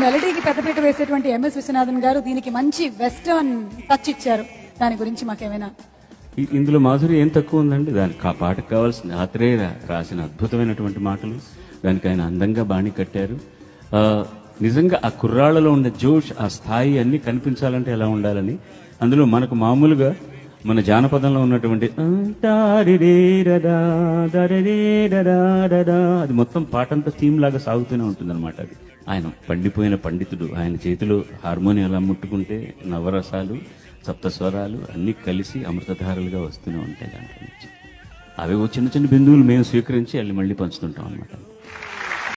మెలడీకి పెద్దపీట వేసేటువంటి ఎంఎస్ విశ్వనాథన్ గారు దీనికి మంచి వెస్టర్న్ టచ్ ఇచ్చారు. దాని గురించి మాకేమైనా? ఇందులో మాధురి ఏం తక్కువ ఉందండి? దానికి ఆ పాటకు కావాల్సిన ఆత్రేయ రాసిన అద్భుతమైనటువంటి మాటలు, దానికి ఆయన అందంగా బాణి కట్టారు. నిజంగా ఆ కుర్రాళ్లలో ఉన్న జోష్, ఆ స్థాయి అన్ని కనిపించాలంటే ఎలా ఉండాలని, అందులో మనకు మామూలుగా మన జానపదంలో ఉన్నటువంటి అది మొత్తం పాటంతా థీమ్ లాగా సాగుతూనే ఉంటుంది అనమాట. అది ఆయన పండిపోయిన పండితుడు, ఆయన చేతిలో హార్మోనియం ఎలా ముట్టుకుంటే నవరసాలు సప్తస్వరాలు అన్ని కలిసి అమృతధారలుగా వస్తూనే ఉంటాయి. దాంట్లో నుంచి అవి చిన్న చిన్న బిందువులు మేము స్వీకరించి మళ్ళీ పంచుతుంటాం అనమాట.